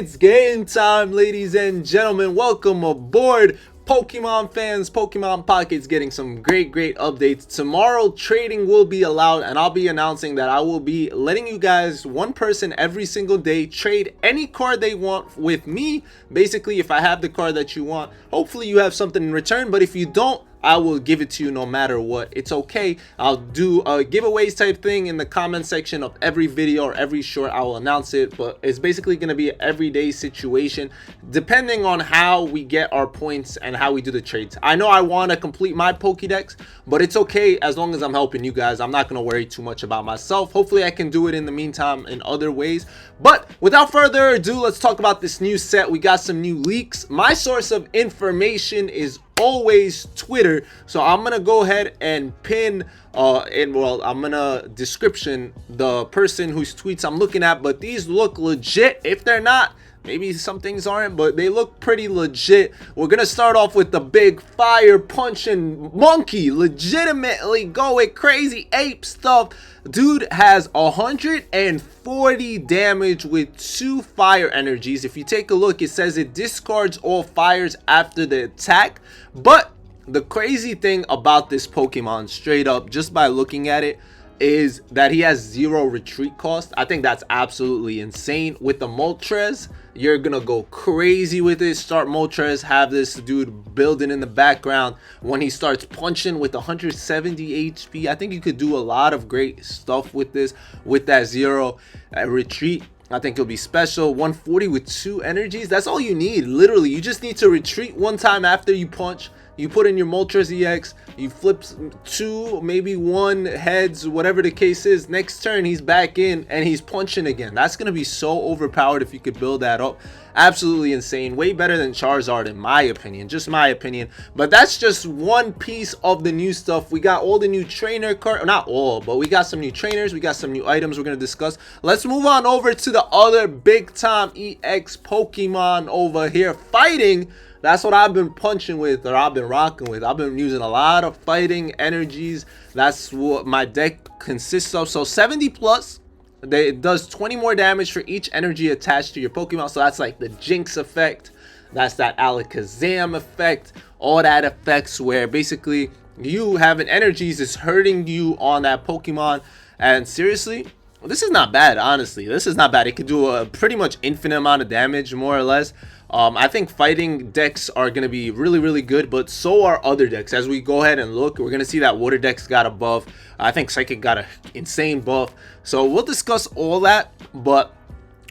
It's game time, ladies and gentlemen. Welcome aboard, Pokemon fans. Pokemon Pocket's getting some great updates. Tomorrow trading will be allowed, and I'll be announcing that I will be letting you guys, one person every single day, trade any card they want with me. Basically, if I have the card that you want, hopefully you have something in return, but if you don't, I will give it to you no matter what. It's okay. I'll do a giveaways type thing in the comment section of every video or every short. I will announce it, but it's basically going to be an everyday situation depending on how we get our points and how we do the trades. I know I want to complete my Pokédex, but it's okay as long as I'm helping you guys. I'm not going to worry too much about myself. Hopefully I can do it in the meantime in other ways. But without further ado, let's talk about this new set. We got some new leaks. My source of information is always Twitter, so I'm gonna go ahead and pin I'm gonna description the person whose tweets I'm looking at, but these look legit. If they're not, maybe some things aren't, but they look pretty legit. We're gonna start off with the big fire punching monkey, legitimately going crazy ape stuff. Dude has 140 damage with 2 fire energies. If you take a look, it says it discards all fires after the attack. But the crazy thing about this Pokemon, straight up, just by looking at it, is that he has 0 retreat cost. I think that's absolutely insane. With the Moltres, you're gonna go crazy with it. Start Moltres, have this dude building in the background. When he starts punching with 170 HP, I think you could do a lot of great stuff with this, with that 0 retreat. I think it'll be special. 140 with 2 energies, that's all you need. Literally, you just need to retreat one time after you punch. You put in your Moltres EX, you flip 2, maybe 1 heads, whatever the case is. Next turn, he's back in and he's punching again. That's going to be so overpowered if you could build that up. Absolutely insane. Way better than Charizard in my opinion. Just my opinion. But that's just one piece of the new stuff. We got all the new trainer cards. Not all, but we got some new trainers. We got some new items we're going to discuss. Let's move on over to the other big time EX Pokemon over here fighting. That's what I've been punching with, or I've been rocking with. I've been using a lot of fighting energies. That's what my deck consists of. So 70 plus, it does 20 more damage for each energy attached to your Pokemon. So that's like the Jinx effect. That's that Alakazam effect. All that effects where basically you having energies is hurting you on that Pokemon. And seriously, this is not bad, honestly. This is not bad. It could do a pretty much infinite amount of damage, more or less. I think fighting decks are going to be really good, but so are other decks. As we go ahead and look, we're going to see that water decks got a buff. I think Psychic got an insane buff. So we'll discuss all that, but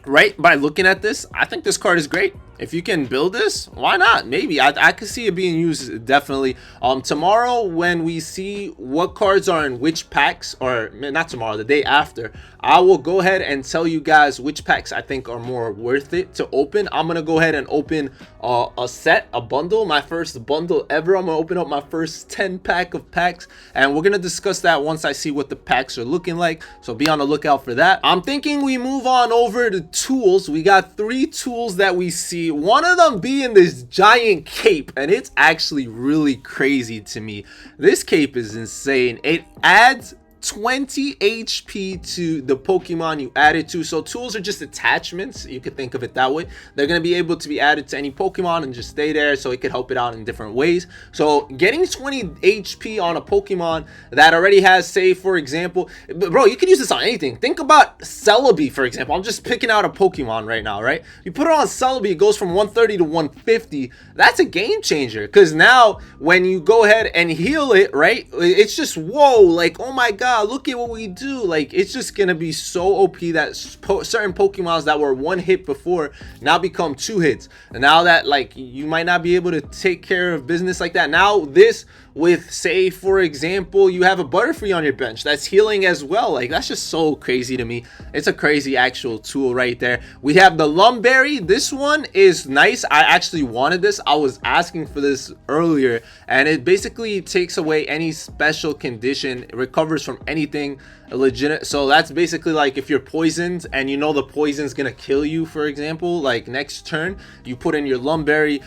right by looking at this, I think this card is great. If you can build this, why not? Maybe I could see it being used, definitely. Tomorrow when we see what cards are in which packs, or not tomorrow, the day after, I will go ahead and tell you guys which packs I think are more worth it to open. I'm gonna go ahead and open a set, a bundle, my first bundle ever. I'm gonna open up my first 10 pack of packs, and we're gonna discuss that once I see what the packs are looking like. So be on the lookout for that. I'm thinking we move on over to tools. We got 3 tools that we see. One of them being this giant cape, and it's actually really crazy to me. This cape is insane. It adds 20 HP to the Pokemon you add it to. So tools are just attachments, you could think of it that way. They're going to be able to be added to any Pokemon and just stay there, so it could help it out in different ways. So getting 20 HP on a Pokemon that already has, say for example, bro, you could use this on anything. Think about Celebi, for example. I'm just picking out a Pokemon right now, right? You put it on Celebi, it goes from 130 to 150. That's a game changer, because now when you go ahead and heal it, right, it's just whoa, like, oh my god, look at what we do. Like, it's just gonna be so OP that certain Pokemons that were 1 hit before now become 2 hits. And now that, like, you might not be able to take care of business like that, now this with, say for example, you have a Butterfree on your bench that's healing as well. Like, that's just so crazy to me. It's a crazy actual tool right there. We have the Lumberry. This one is nice. I actually wanted this. I was asking for this earlier, and it basically takes away any special condition. It recovers from anything legit. So that's basically like if you're poisoned and you know the poison's gonna kill you, for example, like next turn you put in your Lumberry.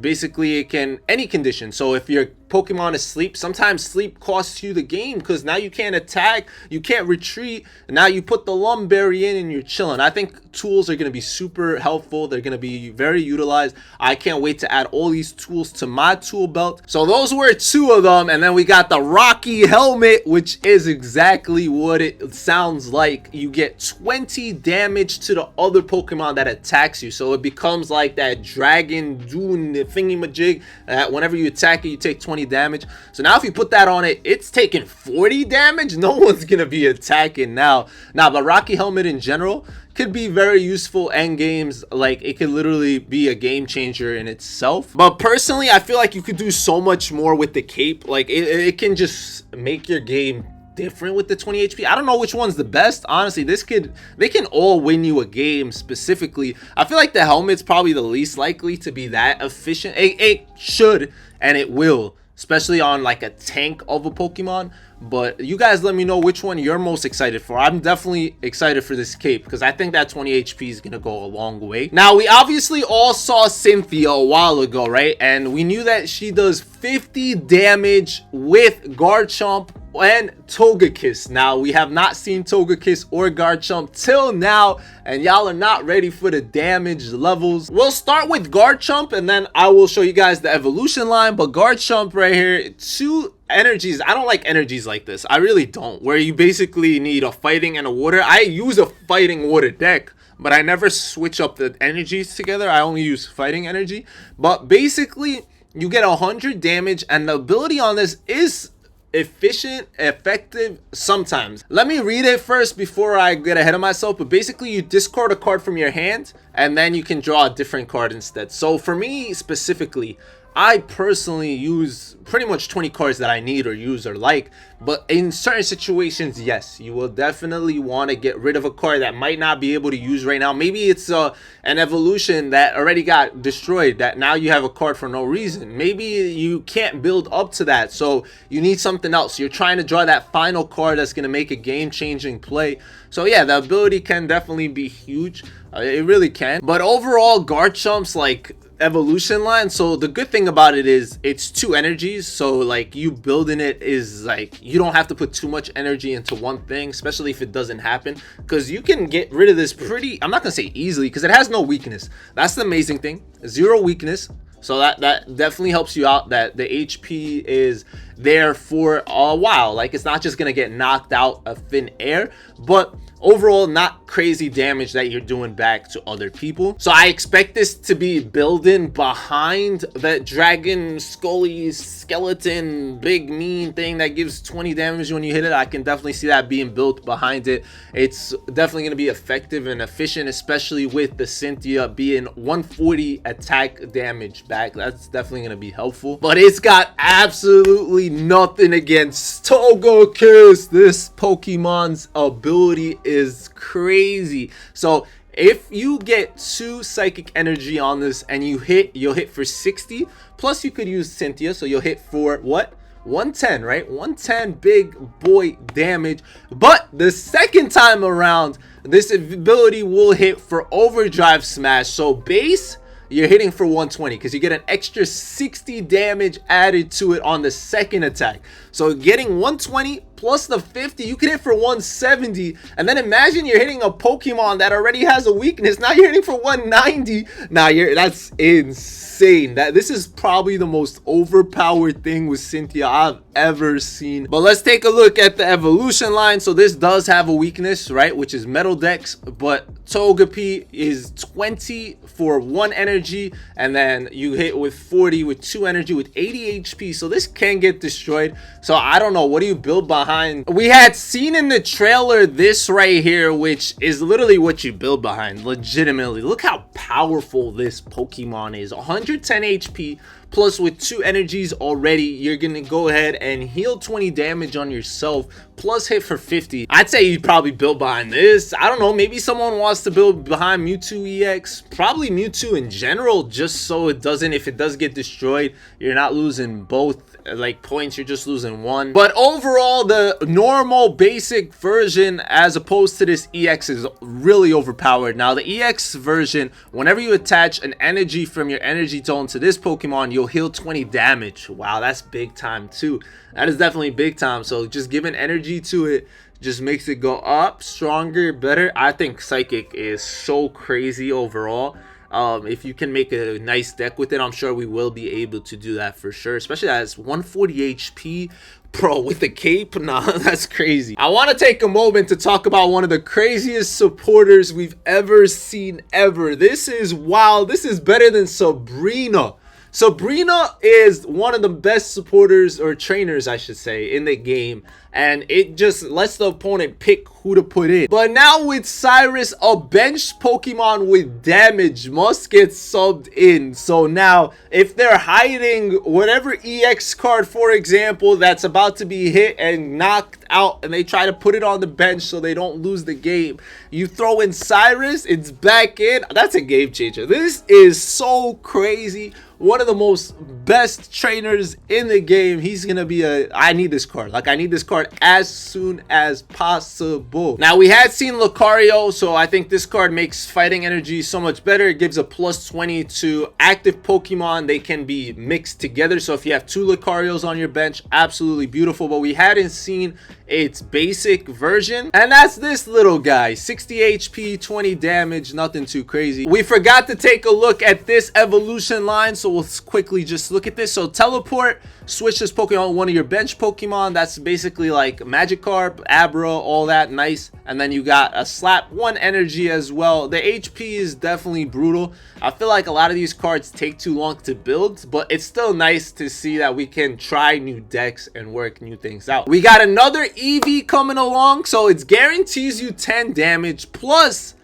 Basically it can any condition. So if your Pokemon is sleep, sometimes sleep costs you the game because now you can't attack, you can't retreat, and now you put the Lumberry in and you're chilling. I think tools are going to be super helpful. They're going to be very utilized. I can't wait to add all these tools to my tool belt. So those were 2 of them, and then we got the Rocky Helmet, which is exactly what it sounds like. You get 20 damage to the other Pokemon that attacks you, so it becomes like that Dragon Dune thingy-majig that whenever you attack it you take 20 damage. So now if you put that on it, it's taking 40 damage. No one's gonna be attacking now. But Rocky Helmet in general could be very useful end games. Like it could literally be a game changer in itself. But personally, I feel like you could do so much more with the cape. Like it can just make your game different with the 20 HP. I don't know which one's the best. Honestly, they can all win you a game specifically. I feel like the helmet's probably the least likely to be that efficient. It should and it will, especially on like a tank of a Pokemon. But you guys let me know which one you're most excited for. I'm definitely excited for this cape because I think that 20 HP is gonna go a long way. Now we obviously all saw Cynthia a while ago, right? And we knew that she does 50 damage with Garchomp and Togekiss. Now we have not seen Togekiss or Garchomp till now, and y'all are not ready for the damage levels. We'll start with Garchomp and then I will show you guys the evolution line. But Garchomp right here, 2 energies. I don't like energies like this. I really don't, where you basically need a fighting and a water. I use a fighting water deck, but I never switch up the energies together. I only use fighting energy. But basically you get 100 damage, and the ability on this is efficient, effective sometimes. Let me read it first before I get ahead of myself. But basically you discard a card from your hand and then you can draw a different card instead. So for me specifically, I personally use pretty much 20 cards that I need or use or like. But in certain situations, yes, you will definitely want to get rid of a card that might not be able to use right now. Maybe it's an evolution that already got destroyed, that now you have a card for no reason. Maybe you can't build up to that, so you need something else. You're trying to draw that final card that's going to make a game-changing play. So yeah, the ability can definitely be huge. It really can. But overall, Garchomp's like evolution line, so the good thing about it is it's 2 energies, so like you building it is like you don't have to put too much energy into one thing, especially if it doesn't happen, because you can get rid of this pretty, I'm not gonna say easily, because it has no weakness. That's the amazing thing, 0 weakness. So that definitely helps you out, that the HP is there for a while. Like it's not just gonna get knocked out of thin air, but overall not crazy damage that you're doing back to other people. So I expect this to be building behind that dragon scully skeleton big mean thing that gives 20 damage when you hit it. I can definitely see that being built behind it. It's definitely going to be effective and efficient, especially with the Cynthia being 140 attack damage back. That's definitely going to be helpful. But it's got absolutely nothing against Togekiss. This Pokemon's ability is crazy. So if you get 2 psychic energy on this and you hit, you'll hit for 60, plus you could use Cynthia, so you'll hit for what, 110, right? 110 big boy damage. But the second time around, this ability will hit for overdrive smash. So base, you're hitting for 120 because you get an extra 60 damage added to it on the second attack. So getting 120 plus the 50, you can hit for 170. And then imagine you're hitting a Pokemon that already has a weakness. Now you're hitting for 190. Now that's insane. This is probably the most overpowered thing with Cynthia I've ever seen. But let's take a look at the evolution line. So this does have a weakness, right, which is Metal Dex, but Togepi is 20 for 1 energy, and then you hit with 40 with 2 energy with 80 HP. So this can get destroyed. So I don't know, what do you build behind? We had seen in the trailer this right here, which is literally what you build behind. Legitimately, look how powerful this Pokemon is. 110 HP plus with 2 energies already, you're gonna go ahead and heal 20 damage on yourself plus hit for 50. I'd say you'd probably build behind this. I don't know, maybe someone wants to build behind Mewtwo EX, probably Mewtwo in general, just so it doesn't, if it does get destroyed, you're not losing both like points, you're just losing 1. But overall, the normal basic version as opposed to this EX is really overpowered. Now the EX version, whenever you attach an energy from your energy tone to this Pokemon, you'll heal 20 damage. Wow, that's big time too. That is definitely big time. So just giving energy to it just makes it go up, stronger, better. I think Psychic is so crazy overall. If you can make a nice deck with it, I'm sure we will be able to do that for sure, especially as 140 HP. Bro, with the cape? Nah, that's crazy. I want to take a moment to talk about one of the craziest supporters we've ever seen ever. This is wild. This is better than Sabrina. Sabrina is one of the best supporters, or trainers I should say, in the game, and it just lets the opponent pick who to put in. But now with Cyrus, a bench Pokemon with damage must get subbed in. So now if they're hiding whatever EX card, for example, that's about to be hit and knocked out, and they try to put it on the bench so they don't lose the game, you throw in Cyrus, it's back in. That's a game changer. This is so crazy. One of the most best trainers in the game. He's gonna be I need this card. Like, I need this card as soon as possible. Now, we had seen Lucario, so I think this card makes fighting energy so much better. It gives a plus 20 to active Pokemon. They can be mixed together, so if you have 2 Lucarios on your bench, absolutely beautiful. But we hadn't seen its basic version, and that's this little guy. 60 HP, 20 damage, nothing too crazy. We forgot to take a look at this evolution line, so we'll quickly just look at this. So teleport, switch this Pokemon one of your bench Pokemon. That's basically like Magikarp, Abra, all that, nice. And then you got a slap, 1 energy as well. The HP is definitely brutal. I feel like a lot of these cards take too long to build, but it's still nice to see that we can try new decks and work new things out. We got another Eevee coming along, so it guarantees you 10 damage plus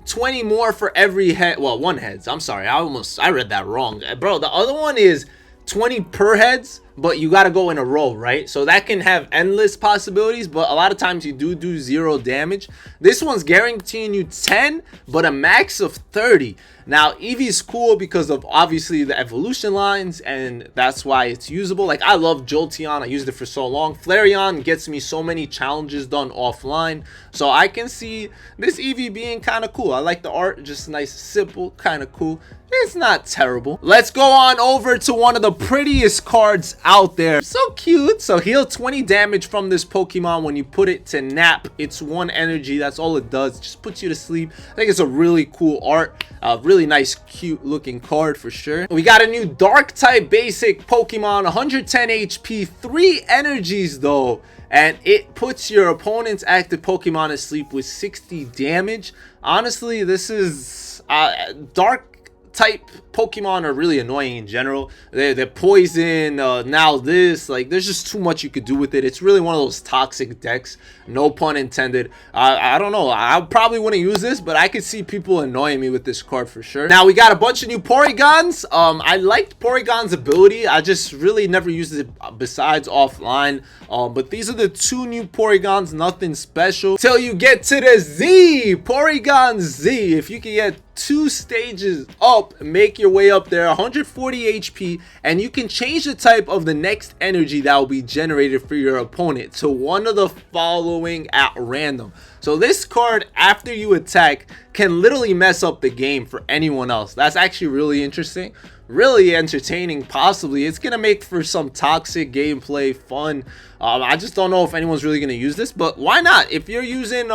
20 more for every head. Well, 1 heads. I'm sorry, I read that wrong, bro. The other one is 20 per heads, but you got to go in a row, right? So that can have endless possibilities, but a lot of times you do 0 damage. This one's guaranteeing you 10, but a max of 30. Now, Eevee is cool because of obviously the evolution lines, and that's why it's usable. Like, I love Jolteon. I used it for so long. Flareon gets me so many challenges done offline. So I can see this Eevee being kind of cool. I like the art, just nice, simple, kind of cool. It's not terrible. Let's go on over to one of the prettiest cards out there. So cute. So heal 20 damage from this Pokemon when you put it to nap. It's 1 energy. That's all it does. Just puts you to sleep. I think it's a really cool art. Really nice, cute looking card for sure. We got a new dark type basic Pokemon, 110 HP, 3 energies though. And it puts your opponent's active Pokemon to sleep with 60 damage. Honestly, this is dark type Pokemon are really annoying in general. They're poison, now this, like, there's just too much you could do with it. It's really one of those toxic decks, no pun intended. I don't know, I probably wouldn't use this, but I could see people annoying me with this card for sure. Now we got a bunch of new Porygons. I liked Porygon's ability. I just really never used it besides offline. But these are the 2 new Porygons, nothing special till you get to the Z, Porygon Z. If you can get 2 stages up, make your way up there, 140 HP, and you can change the type of the next energy that will be generated for your opponent to one of the following at random. So this card, after you attack, can literally mess up the game for anyone else. That's actually really interesting, really entertaining. Possibly it's gonna make for some toxic gameplay, fun. I just don't know if anyone's really gonna use this, but why not? If you're using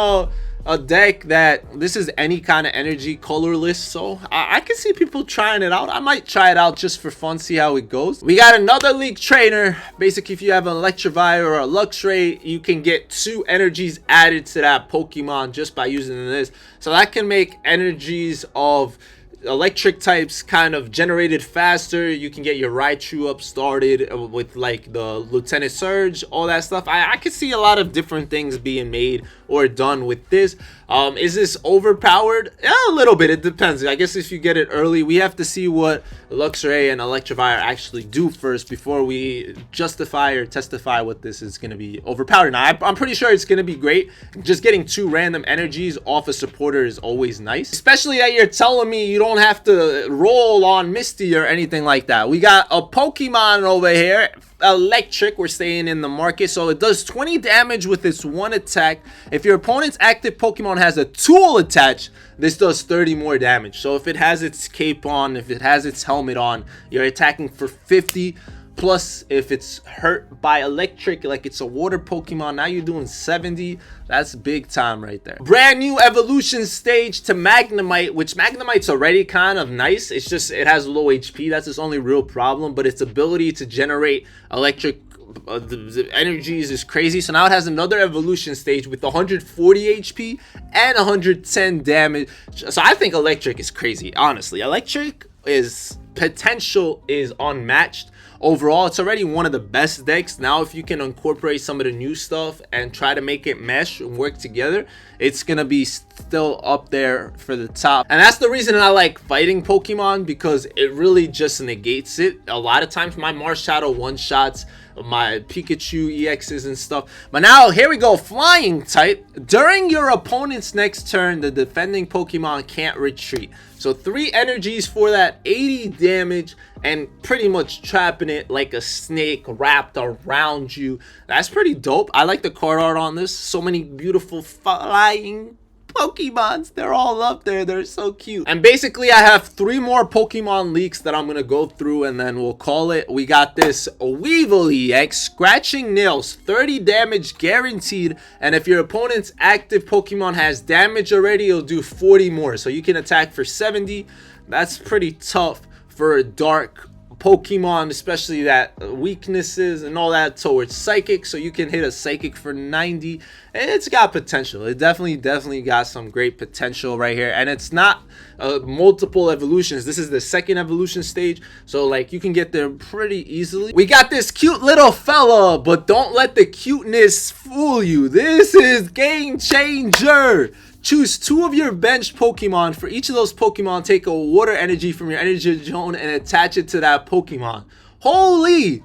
a deck that this is any kind of energy, colorless, so I can see people trying it out. I might try it out just for fun, see how it goes. We got another league trainer. Basically, if you have an Electivire or a Luxray, you can get 2 energies added to that Pokemon just by using this. So that can make energies of electric types kind of generated faster. You can get your Raichu up started with like the Lieutenant Surge, all that stuff. I could see a lot of different things being made or done with this. Is this overpowered? Yeah, a little bit. It depends. I guess if you get it early, we have to see what Luxray and Electivire actually do first before we justify or testify what this is going to be overpowered. Now, I'm pretty sure it's going to be great. Just getting 2 random energies off a supporter is always nice, especially that you're telling me you don't have to roll on Misty or anything like that. We got a Pokemon over here, electric. We're staying in the market. So it does 20 damage with its one attack. If your opponent's active Pokemon has a tool attached, this does 30 more damage. So if it has its cape on, if it has its helmet on, you're attacking for 50. Plus, if it's hurt by electric, like it's a water Pokemon, now you're doing 70. That's big time right there. Brand new evolution stage to Magnemite, which Magnemite's already kind of nice. It's just, it has low HP. That's its only real problem. But its ability to generate electric the energies is crazy. So now it has another evolution stage with 140 HP and 110 damage. So I think electric is crazy, honestly. Electric is potential is unmatched. Overall, it's already one of the best decks. Now if you can incorporate some of the new stuff and try to make it mesh and work together, it's gonna be still up there for the top. And that's the reason I like fighting Pokemon, because it really just negates it. A lot of times my Marshadow one-shots my Pikachu EXs and stuff. But now here we go, flying type. During your opponent's next turn, the defending Pokemon can't retreat. So 3 energies for that, 80 damage, and pretty much trapping it like a snake wrapped around you. That's pretty dope. I like the card art on this. So many beautiful flying Pokemons. They're all up there. They're so cute. And basically I have 3 more Pokemon leaks that I'm gonna go through, and then we'll call it. We got this Weevil EX, scratching nails, 30 damage guaranteed, and if your opponent's active Pokemon has damage already, it'll do 40 more, so you can attack for 70. That's pretty tough for a dark Pokemon, especially that weaknesses and all that towards psychic. So you can hit a psychic for 90, and it's got potential. It definitely got some great potential right here. And it's not multiple evolutions. This is the second evolution stage, so like you can get there pretty easily. We got this cute little fella, but don't let the cuteness fool you. This is game changer. Choose 2 of your benched Pokemon. For each of those Pokemon, take a water energy from your energy zone and attach it to that Pokemon. Holy,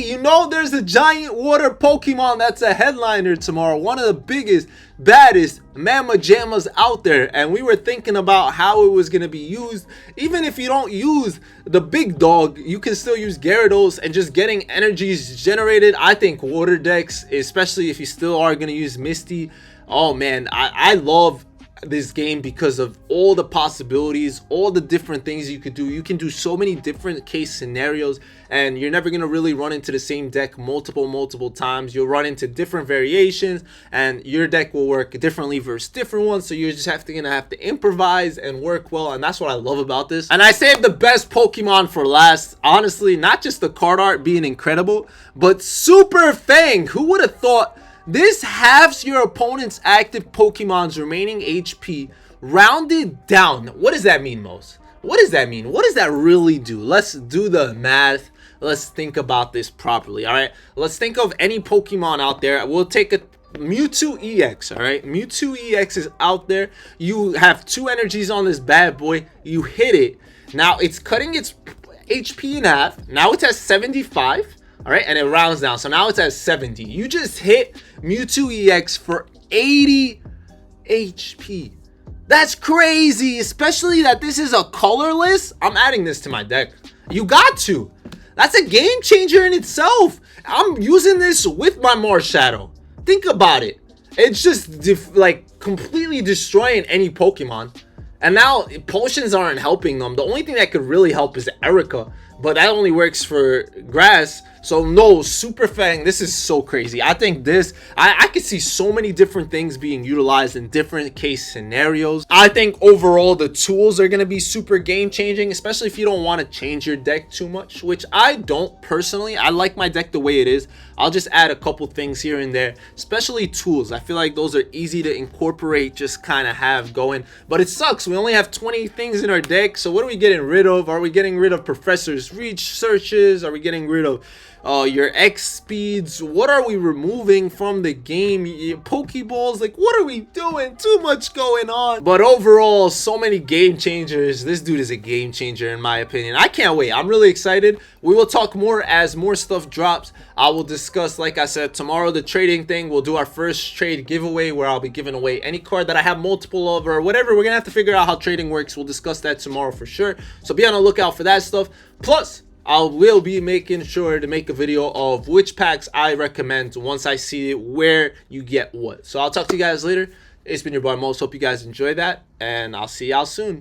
you know there's a giant water Pokemon that's a headliner tomorrow. One of the biggest, baddest Mamma Jammas out there. And we were thinking about how it was going to be used. Even if you don't use the big dog, you can still use Gyarados and just getting energies generated. I think water decks, especially if you still are going to use Misty. Oh man, I love this game because of all the possibilities, all the different things you could do. You can do so many different case scenarios, and you're never going to really run into the same deck multiple times. You'll run into different variations, and your deck will work differently versus different ones. So you're just gonna have to improvise and work well, and that's what I love about this. And I saved the best Pokemon for last. Honestly, not just the card art being incredible, but Super Fang. Who would have thought? This halves your opponent's active Pokemon's remaining HP rounded down. What does that mean, Mose? What does that mean? What does that really do? Let's do the math. Let's think about this properly, all right? Let's think of any Pokemon out there. We'll take a Mewtwo EX, all right? Mewtwo EX is out there. You have 2 energies on this bad boy. You hit it. Now, it's cutting its HP in half. Now it's at 75. All right, and it rounds down, so now it's at 70. You just hit Mewtwo EX for 80 HP. That's crazy, especially that this is a colorless. I'm adding this to my deck. You got to. That's a game changer in itself. I'm using this with my Marshadow. Think about it. It's just like completely destroying any Pokemon. And now potions aren't helping them. The only thing that could really help is Erica, but that only works for grass. So no, Super Fang, this is so crazy. I think this, I could see so many different things being utilized in different case scenarios. I think overall the tools are going to be super game changing, especially if you don't want to change your deck too much, which I don't personally. I like my deck the way it is. I'll just add a couple things here and there, especially tools. I feel like those are easy to incorporate, just kind of have going. But it sucks. We only have 20 things in our deck. So what are we getting rid of? Are we getting rid of Professor's Reach searches? Are we getting rid of your X speeds? What are we removing from the game? Pokeballs, like what are we doing? Too much going on. But overall, so many game changers. This dude is a game changer in my opinion. I can't wait. I'm really excited. We will talk more as more stuff drops. I will discuss, like I said, tomorrow the trading thing. We'll do our first trade giveaway where I'll be giving away any card that I have multiple of or whatever. We're gonna have to figure out how trading works. We'll discuss that tomorrow for sure, so be on the lookout for that stuff. Plus, I will be making sure to make a video of which packs I recommend once I see where you get what. So I'll talk to you guys later. It's been your boy Mos. Hope you guys enjoy that, and I'll see y'all soon.